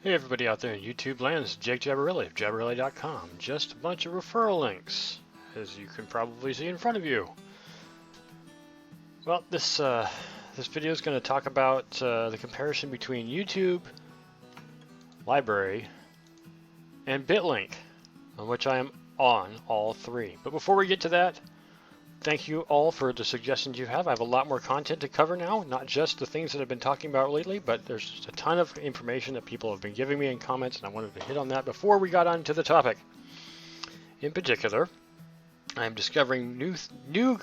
Hey everybody out there in YouTube land, it's Jake Jabberelli of Jabberelli.com. Just a bunch of referral links, as you can probably see in front of you. Well, this video is going to talk about the comparison between YouTube, LBRY, and BitLink, on which I am on all three. But before we get to that, thank you all for the suggestions you have. I have a lot more content to cover now, not just the things that I've been talking about lately, but there's just a ton of information that people have been giving me in comments, and I wanted to hit on that before we got on to the topic. In particular, I'm discovering new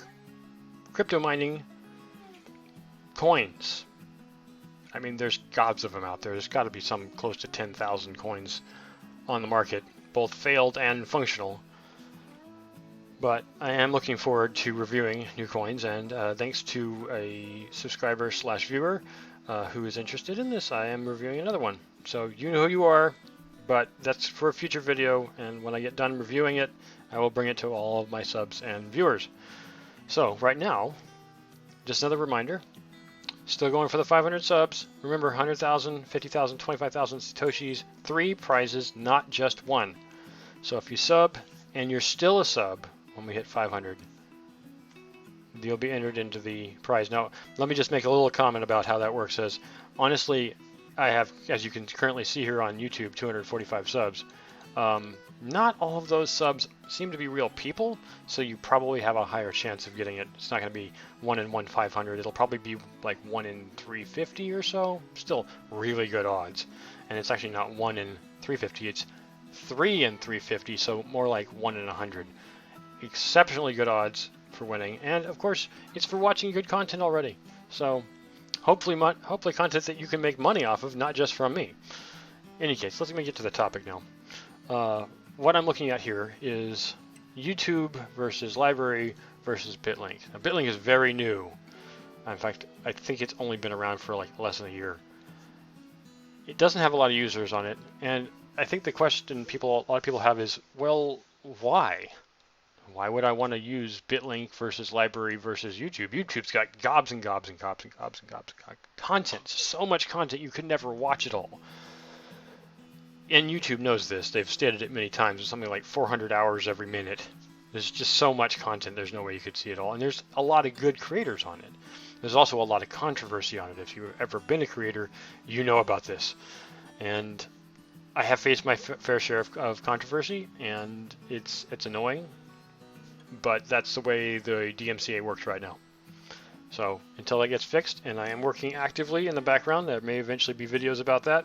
crypto mining coins. I mean, there's gobs of them out there. There's got to be some close to 10,000 coins on the market, both failed and functional. But I am looking forward to reviewing new coins, and thanks to a subscriber / viewer who is interested in this, I am reviewing another one. So you know who you are, but that's for a future video, and when I get done reviewing it, I will bring it to all of my subs and viewers. So right now, just another reminder, still going for the 500 subs. Remember, 100,000, 50,000, 25,000 Satoshis, 3 prizes, not just one. So if you sub and you're still a sub when we hit 500, you'll be entered into the prize. Now, let me just make a little comment about how that works. As honestly, I have, as you can currently see here on YouTube, 245 subs. Not all of those subs seem to be real people, so you probably have a higher chance of getting it. It's not going to be 1 in 1/500. It'll probably be like 1 in 350 or so. Still really good odds. And it's actually not 1 in 350. It's 3 in 350, so more like 1 in 100. Exceptionally good odds for winning, and of course it's for watching good content already, so hopefully content that you can make money off of, not just from me. In any case, let me get to the topic now. What I'm looking at here is YouTube versus LBRY versus BitLink. Now, BitLink is very new. In fact, I think it's only been around for like less than a year. It doesn't have a lot of users on it, and I think the question a lot of people have is, well, why? Why would I want to use BitLink versus LBRY versus YouTube? YouTube's got gobs and gobs and gobs and gobs and gobs of content. So much content you could never watch it all. And YouTube knows this. They've stated it many times. It's something like 400 hours every minute. There's just so much content, there's no way you could see it all. And there's a lot of good creators on it. There's also a lot of controversy on it. If you've ever been a creator, you know about this. And I have faced my fair share of controversy, and it's annoying. But that's the way the DMCA works right now. So until that gets fixed, and I am working actively in the background, there may eventually be videos about that,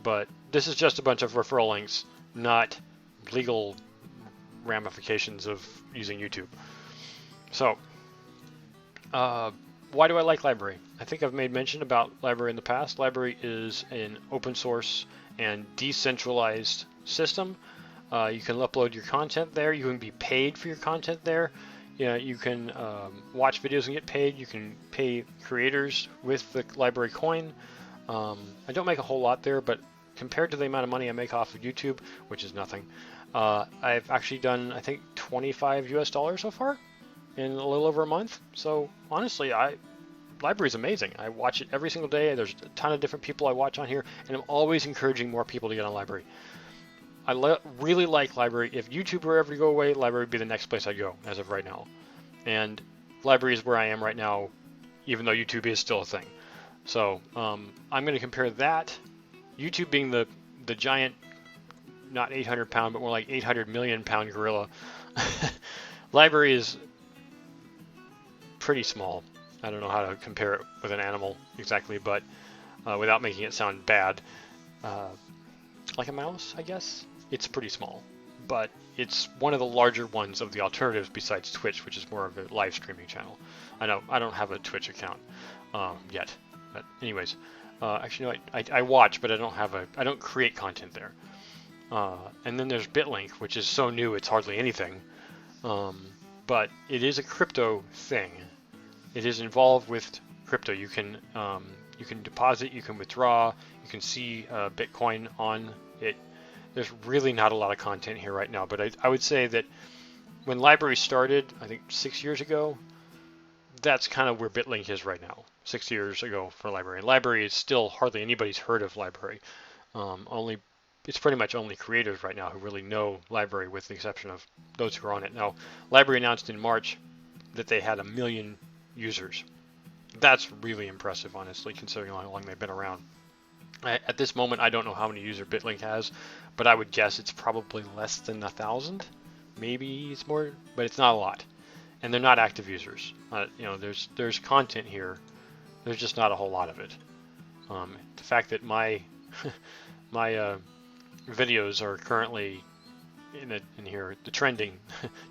but this is just a bunch of referral links, not legal ramifications of using YouTube. So why do I like LBRY? I think I've made mention about LBRY in the past. LBRY is an open source and decentralized system. You can upload your content there. You can be paid for your content there. You can watch videos and get paid. You can pay creators with the LBRY coin. I don't make a whole lot there, but compared to the amount of money I make off of YouTube, which is nothing, I've actually done, I think, $25 US so far in a little over a month. So honestly, LBRY is amazing. I watch it every single day. There's a ton of different people I watch on here, and I'm always encouraging more people to get on LBRY. I really like LBRY. If YouTube were ever to go away, LBRY would be the next place I'd go as of right now. And LBRY is where I am right now, even though YouTube is still a thing. So I'm going to compare that, YouTube being the giant, not 800 pound, but more like 800 million pound gorilla. LBRY is pretty small. I don't know how to compare it with an animal exactly, but without making it sound bad. Like a mouse, I guess. It's pretty small, but it's one of the larger ones of the alternatives besides Twitch, which is more of a live streaming channel. I know I don't have a Twitch account yet, but anyways, actually no, I watch, but I don't create content there. And then there's BitLink, which is so new it's hardly anything, but it is a crypto thing. It is involved with crypto. You can deposit, you can withdraw, you can see Bitcoin on it. There's really not a lot of content here right now, but I would say that when LBRY started, I think 6 years ago, that's kind of where BitLink is right now. 6 years ago for LBRY. And LBRY is still hardly anybody's heard of LBRY. It's pretty much only creators right now who really know LBRY, with the exception of those who are on it. Now, LBRY announced in March that they had 1 million users. That's really impressive, honestly, considering how long they've been around. At this moment, I don't know how many users BitLink has, but I would guess it's probably less than 1,000. Maybe it's more, but it's not a lot. And they're not active users. There's content here. There's just not a whole lot of it. The fact that my my videos are currently in here, the trending,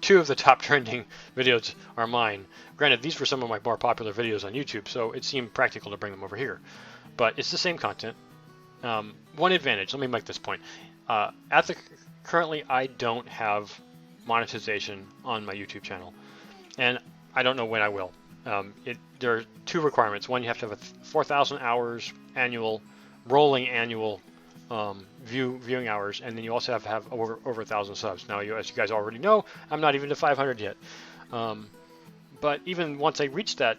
2 of the top trending videos are mine. Granted, these were some of my more popular videos on YouTube, so it seemed practical to bring them over here. But it's the same content. One advantage, let me make this point. Currently, I don't have monetization on my YouTube channel, and I don't know when I will. There are 2 requirements. One, you have to have 4,000 hours annual, rolling annual viewing hours, and then you also have to have over 1,000 subs. Now, as you guys already know, I'm not even to 500 yet. But even once I reach that,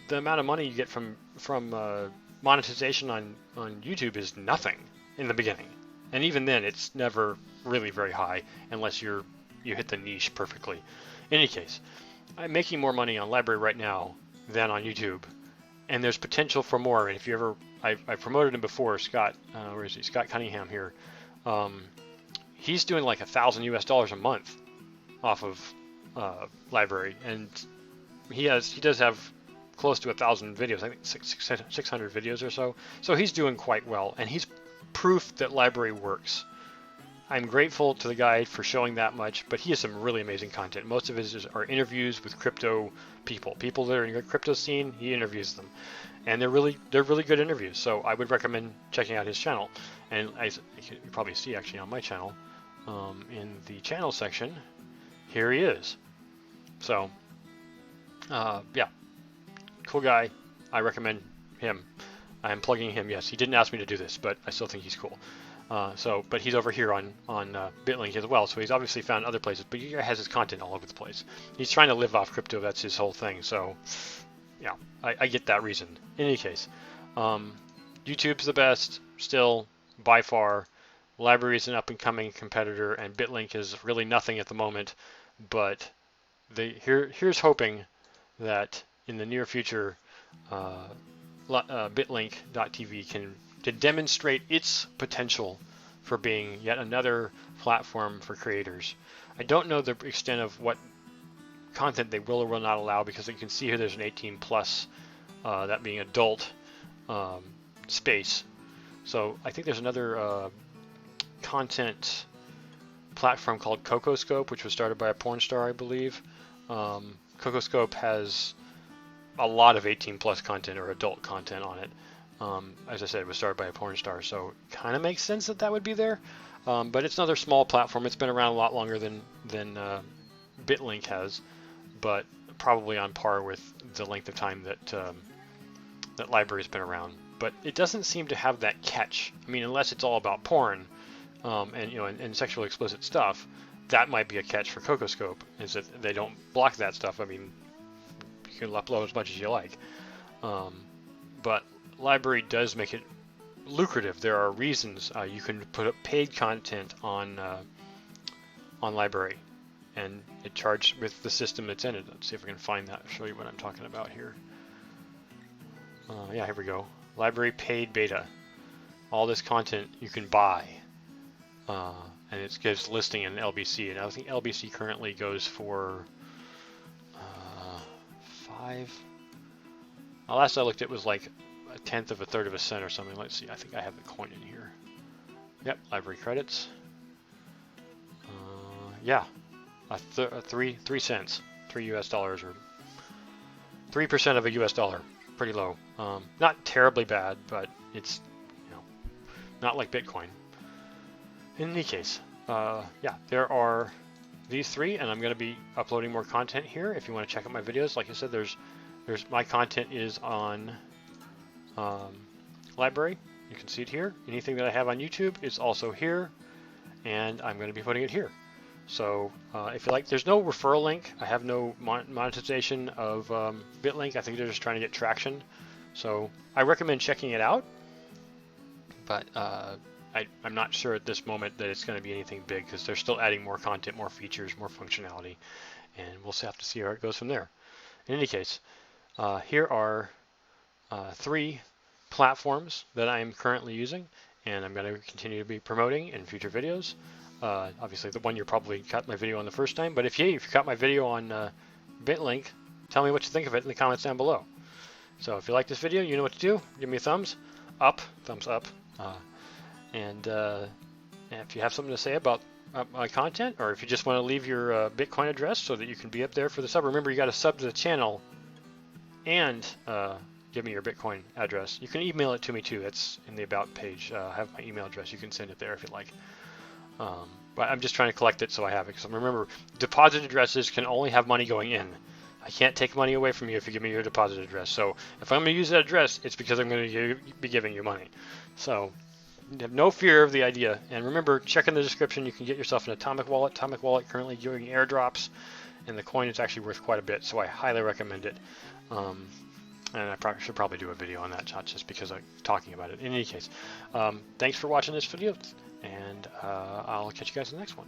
the amount of money you get from monetization on YouTube is nothing in the beginning, and even then, it's never really very high unless you hit the niche perfectly. In any case, I'm making more money on LBRY right now than on YouTube, and there's potential for more. And if you ever, I promoted him before, Scott. Where is he? Scott Cunningham here. He's doing like $1,000 a month off of LBRY, and he does have close to 1,000 videos. I think 600 videos or so. So he's doing quite well, and he's proof that LBRY works. I'm grateful to the guy for showing that much, but he has some really amazing content. Most of his are interviews with crypto people that are in the crypto scene. He interviews them, and they're really good interviews. So I would recommend checking out his channel. And as you can probably see actually on my channel, in the channel section, here he is. So yeah, cool guy. I recommend him. I'm plugging him. Yes, he didn't ask me to do this, but I still think he's cool. But he's over here on BitLink as well, so he's obviously found other places, but he has his content all over the place. He's trying to live off crypto, that's his whole thing, so yeah, I get that reason. In any case, YouTube's the best, still, by far. LBRY is an up-and-coming competitor, and BitLink is really nothing at the moment, but here's hoping that in the near future, BitLink.tv can to demonstrate its potential for being yet another platform for creators. I don't know the extent of what content they will or will not allow, because you can see here there's an 18 plus, that being adult space. So I think there's another content platform called CocoScope, which was started by a porn star, I believe. CocoScope has a lot of 18 plus content or adult content on it. As I said, it was started by a porn star, so it kind of makes sense that would be there. But it's another small platform. It's been around a lot longer than BitLink has, but probably on par with the length of time that LBRY has been around. But it doesn't seem to have that catch. I mean, unless it's all about porn and sexually explicit stuff, that might be a catch for CocoScope, is that they don't block that stuff. I mean, you can upload as much as you like, but LBRY does make it lucrative. There are reasons you can put up paid content on LBRY, and it charged with the system that's in it. Let's see if I can find that. Show you what I'm talking about here. Yeah, here we go. LBRY paid beta. All this content you can buy, and it gives listing in LBC. And I think LBC currently goes for 5. Last I looked, it was like 1/10 of a third of a cent or something. Let's see. I think I have the coin in here. Yep, LBRY credits. Yeah, 3 cents, $3 or 3% of a US dollar. Pretty low. Not terribly bad, but it's not like Bitcoin. In any case, yeah, there are these 3, and I'm going to be uploading more content here. If you want to check out my videos, like I said, there's my content is on LBRY. You can see it here. Anything that I have on YouTube is also here, and I'm going to be putting it here. So if you like, there's no referral link. I have no monetization of BitLink. I think they're just trying to get traction. So I recommend checking it out. but I'm not sure at this moment that it's going to be anything big because they're still adding more content, more features, more functionality, and we'll have to see how it goes from there. In any case, here are 3 platforms that I am currently using, and I'm going to continue to be promoting in future videos. Obviously, the one you probably caught my video on the first time, but if you caught my video on BitLink, tell me what you think of it in the comments down below. So if you like this video, you know what to do. Give me a thumbs up. And if you have something to say about my content, or if you just want to leave your Bitcoin address so that you can be up there for the sub, remember you got to sub to the channel and give me your Bitcoin address. You can email it to me too. That's in the About page. I have my email address. You can send it there if you like. But I'm just trying to collect it so I have it. Because remember, deposit addresses can only have money going in. I can't take money away from you if you give me your deposit address. So if I'm going to use that address, it's because I'm going to be giving you money. So have no fear of the idea. And remember, check in the description. You can get yourself an Atomic Wallet. Atomic Wallet currently doing airdrops, and the coin is actually worth quite a bit. So I highly recommend it. And I should probably do a video on that, not just because I'm talking about it. In any case, thanks for watching this video, and I'll catch you guys in the next one.